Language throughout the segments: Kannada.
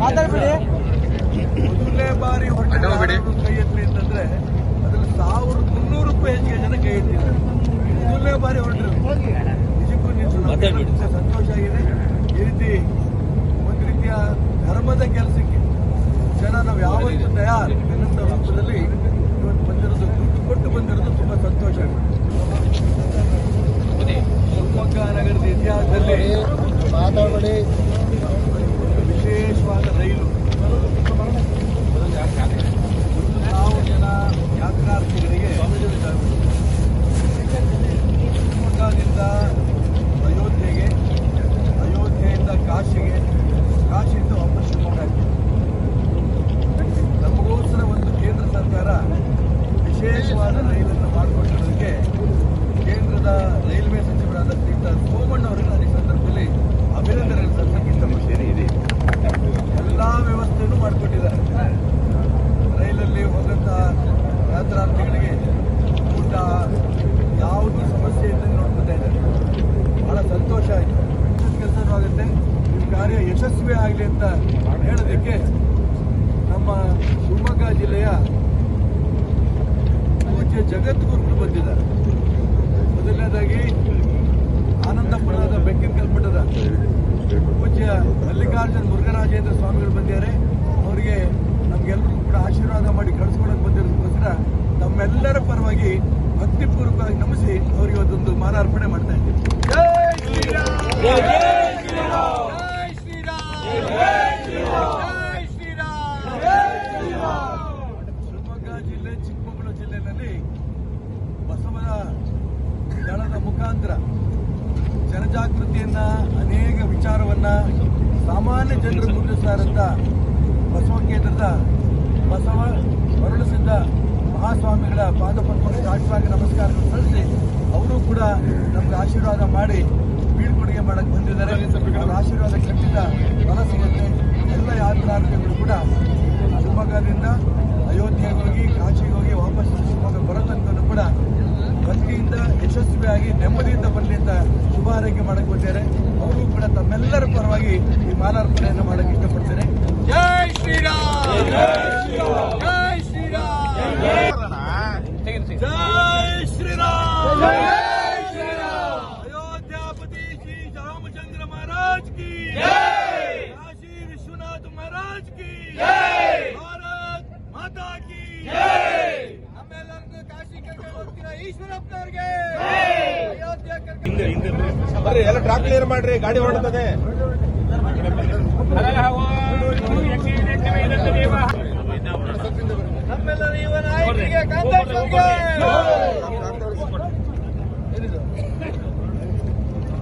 ಮೊದಲನೇ ಬಾರಿ ಕೈ ಎತ್ತಲಿ ಅಂತಂದ್ರೆ ಅದ್ರಲ್ಲಿ 1300 ರೂಪಾಯಿ ಹೆಚ್ಚಿಗೆ ಜನ ಕೈ ಎತ್ತಿದ್ದಾರೆ. ಮೊದಲನೇ ಬಾರಿ ಹೊರಟರು. ನಿಜಕ್ಕೂ ಸಂತೋಷ ಆಗಿದೆ. ಈ ರೀತಿ ಒಂದು ರೀತಿಯ ಧರ್ಮದ ಕೆಲಸಕ್ಕೆ ಜನ ನಾವು ಯಾವತ್ತೂ ತಯಾರು ಎನ್ನುವಂಥ ರೂಪದಲ್ಲಿ ಇವತ್ತು ಬಂದಿರೋದು, ದುಡ್ಡು ಕೊಟ್ಟು ಬಂದಿರೋದು ತುಂಬಾ ಸಂತೋಷ ಆಗಿದೆ. ಶಿವಮೊಗ್ಗ ನಗರದ ಇತಿಹಾಸದಲ್ಲಿ ವಿಶೇಷವಾದ ರೈಲು. ನಾವು ಜನ ಯಾತ್ರಾರ್ಥಿಗಳಿಗೆ ಶಿವಮೊಗ್ಗದಿಂದ ಅಯೋಧ್ಯೆಗೆ, ಅಯೋಧ್ಯೆಯಿಂದ ಕಾಶಿಗೆ, ಕಾಶಿಯಿಂದ ವಾಪಸ್ ಶಿವಮೊಗ್ಗ. ನಮಗೋಸ್ಕರ ಒಂದು ಕೇಂದ್ರ ಸರ್ಕಾರ ವಿಶೇಷವಾದ ರೈಲನ್ನು ಮಾಡಿಕೊಟ್ಟಿರೋದಕ್ಕೆ ಕೇಂದ್ರದ ರೈಲ್ವೆ ಸಚಿವರಾದ ಶ್ರೀಯುತ ಸೋಮಣ್ಣ ಅವರಿಗೆ ನಾನು ಈ ಸಂದರ್ಭದಲ್ಲಿ ಅಭಿನಂದನೆ ಸಲ್ಲಿಸಕ್ಕೆ ಇಷ್ಟಪಡ್ತೇನೆ. ಎಲ್ಲ ವ್ಯವಸ್ಥೆಯನ್ನು ಮಾಡಿಕೊಟ್ಟಿದ್ದಾರೆ. ರೈಲಲ್ಲಿ ಹೋದಂಥ ಯಾತ್ರಾರ್ಥಿಗಳಿಗೆ ಊಟ ಯಾವುದೂ ಸಮಸ್ಯೆ ಇಲ್ಲದೆ ನೋಡ್ಕೊತಾ ಇದ್ದಾರೆ. ಬಹಳ ಸಂತೋಷ ಆಯಿತು. ಕೆಲಸನೂ ಆಗುತ್ತೆ. ಈ ಕಾರ್ಯ ಯಶಸ್ವಿ ಆಗಲಿ ಅಂತ ಹೇಳೋದಕ್ಕೆ ನಮ್ಮ ಶಿವಮೊಗ್ಗ ಜಿಲ್ಲೆಯ ಪೂಜ್ಯ ಜಗದ್ಗುರುಗಳು ಬಂದಿದ್ದಾರೆ. ಮೊದಲನೇದಾಗಿ ಆನಂದಪುರದ ಬೆಕ್ಕಿನಕಲ್ಮಠದ ಪೂಜ್ಯ ಮಲ್ಲಿಕಾರ್ಜುನ ಮುರುಘರಾಜೇಂದ್ರ ಸ್ವಾಮಿಗಳು ಬಂದಿದ್ದಾರೆ. ಅವರಿಗೆ ನಮ್ಗೆಲ್ಲರೂ ಕೂಡ ಆಶೀರ್ವಾದ ಮಾಡಿ ಕಳಿಸ್ಕೊಳಕ್ಕೆ ಬಂದಿರೋದಕ್ಕೋಸ್ಕರ ನಮ್ಮೆಲ್ಲರ ಪರವಾಗಿ ಭಕ್ತಿಪೂರ್ವಕವಾಗಿ ನಮಿಸಿ ಅವರಿಗೆ ಅದೊಂದು ಮಾಲಾರ್ಪಣೆ ಮಾಡ್ತಾ ಇದ್ದೀವಿ. ಜೈ ಶ್ರೀರಾಮ್, ಜೈ ಶ್ರೀರಾಮ್, ಜೈ ಶ್ರೀರಾಮ್, ಜೈ ಶ್ರೀರಾಮ್, ಜೈ ಶ್ರೀರಾಮ್. ಶಿವಮೊಗ್ಗ ಜಿಲ್ಲೆ, ಚಿಕ್ಕಮಗಳೂರು ಜಿಲ್ಲೆಯಲ್ಲಿ ಬಸವನ ದಳದ ಮುಖಾಂತರ ಜನಜಾಗೃತಿಯನ್ನ, ಅನೇಕ ವಿಚಾರವನ್ನ ಸಾಮಾನ್ಯ ಜನರು ಮುಟ್ಟಿಸ್ತಾರಂತ ಬಸವ ಕೇಂದ್ರದ ಬಸವ ಮರುಳಸಿದ್ದ ಮಹಾಸ್ವಾಮಿಗಳ ಪಾದಪದ್ಮಕ್ಕೆ ಸಾಷ್ಟಾಂಗ ನಮಸ್ಕಾರಗಳು ಸಲ್ಲಿಸಿ ಅವರು ಕೂಡ ನಮ್ಗೆ ಆಶೀರ್ವಾದ ಮಾಡಿ ಬೀಳ್ಕೊಡುಗೆ ಮಾಡಕ್ಕೆ ಬಂದಿದ್ದಾರೆ. ಅವರ ಆಶೀರ್ವಾದ ಖಂಡಿತ ಫಲ ಸಿಗುತ್ತೆ. ಎಲ್ಲ ಯಾತ್ರಾರ್ಥಿಗಳು ಕೂಡ ಶಿವಮೊಗ್ಗದಿಂದ ಅಯೋಧ್ಯೆಗೆ ಹೋಗಿ, ಕಾಶಿಗೆ ಹೋಗಿ ವಾಪಸ್ ಶಿವಮೊಗ್ಗ ಬರೋ ತನಕ ಕೂಡ ಭಕ್ತಿಯಿಂದ ಯಶಸ್ವಿಯಾಗಿ ನೆಮ್ಮದಿಯಿಂದ ಬರಲಿ ಅಂತ ಶುಭ ಆರೈಕೆ ಮಾಡಕ್ಕೆ ಬಂದಿದ್ದಾರೆ. ಅವರು ಕೂಡ ತಮ್ಮೆಲ್ಲರ ಪರವಾಗಿ ಈ ಮಾಲಾರ್ಪಣೆಯನ್ನು ಮಾಡಕ್ಕೆ ಇಷ್ಟಪಡ್ತಾರೆ. ಜೈ ಶ್ರೀರಾಮ್, ಜೈ ಶ್ರೀರಾಮ್, ಜೈ ಶ್ರೀರಾಮ್, ಜೈ ಶ್ರೀರಾಮ್, ಜೈ ಶ್ರೀರಾಮ್. ಅಯೋಧ್ಯಾಪತಿ ಶ್ರೀ ರಾಮಚಂದ್ರ ಮಹಾರಾಜ್ ಕಿ ಜೈ, ಕಾಶಿ ವಿಶ್ವನಾಥ ಮಹಾರಾಜ್ ಕಿ ಜೈ, ಭಾರತ್ ಮಾತಾ ಕಿ ಜೈ. ನಮ್ಮೆಲ್ಲರಿಗೂ ಕಾಶಿ ಕರ್ಕೊಂಡು ಹೋಗ್ತೀರಾ ಈಶ್ವರಪ್ಪನವ್ರಿಗೆ. ಬರ್ರಿ, ಎಲ್ಲ ಟ್ರಾಕ್ ಕ್ಲಿಯರ್ ಮಾಡ್ರಿ, ಗಾಡಿ ಹೊರಡ್ತದೆ. ನಮ್ಮೆಲ್ಲರ ಯುವ ನಾಯಕರಿಗೆ ಕಾಂತೇಶ್ವರ್ಗೆ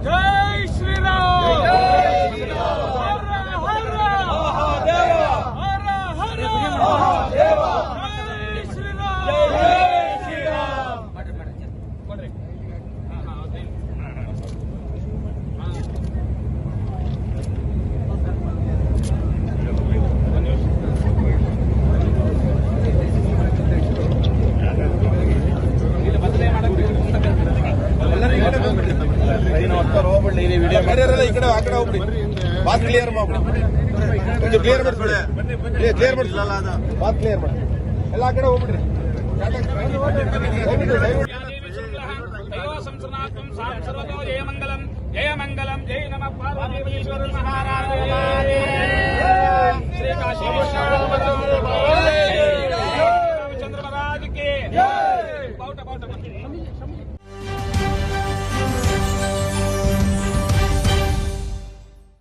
ಜೈ ಶ್ರೀರಾಮ್, ಜೈ ಶ್ರೀರಾಮ್, ಹರ ಹರ ಮಹಾದೇವ, ಹರ ಹರ ಮಹಾದೇವ, ಜೈ ಶ್ರೀರಾಮ್, ಜೈ ಶ್ರೀರಾಮ್. ಈ ಕಡೆ ಆ ಕಡೆ ಹೋಗ್ಬಿಡಿ, ಬಾತ್ ಕ್ಲಿಯರ್ ಮಾಡ್ಬಿಡಿ, ಕ್ಲಿಯರ್ ಮಾಡಿಸ್ಬಿಡಿ, ಕ್ಲಿಯರ್ ಮಾಡಿಸಲ್ಲ, ಬಾತ್ ಕ್ಲಿಯರ್ ಮಾಡಿ, ಎಲ್ಲ ಆ ಕಡೆ ಹೋಗ್ಬಿಡ್ರಿ. ಜಯ ಮಂಗಲಂ, ಜಯ ಮಂಗಲಂ, ಜಯ ನಮ ಪಾರ್ವತೀಶ್ವರ ಮಹಾರಾಜ ಶ್ರೀ ಕಾಶಿ ರಾಮಚಂದ್ರ ಮಹಾರಾಜ್ ಕೆ.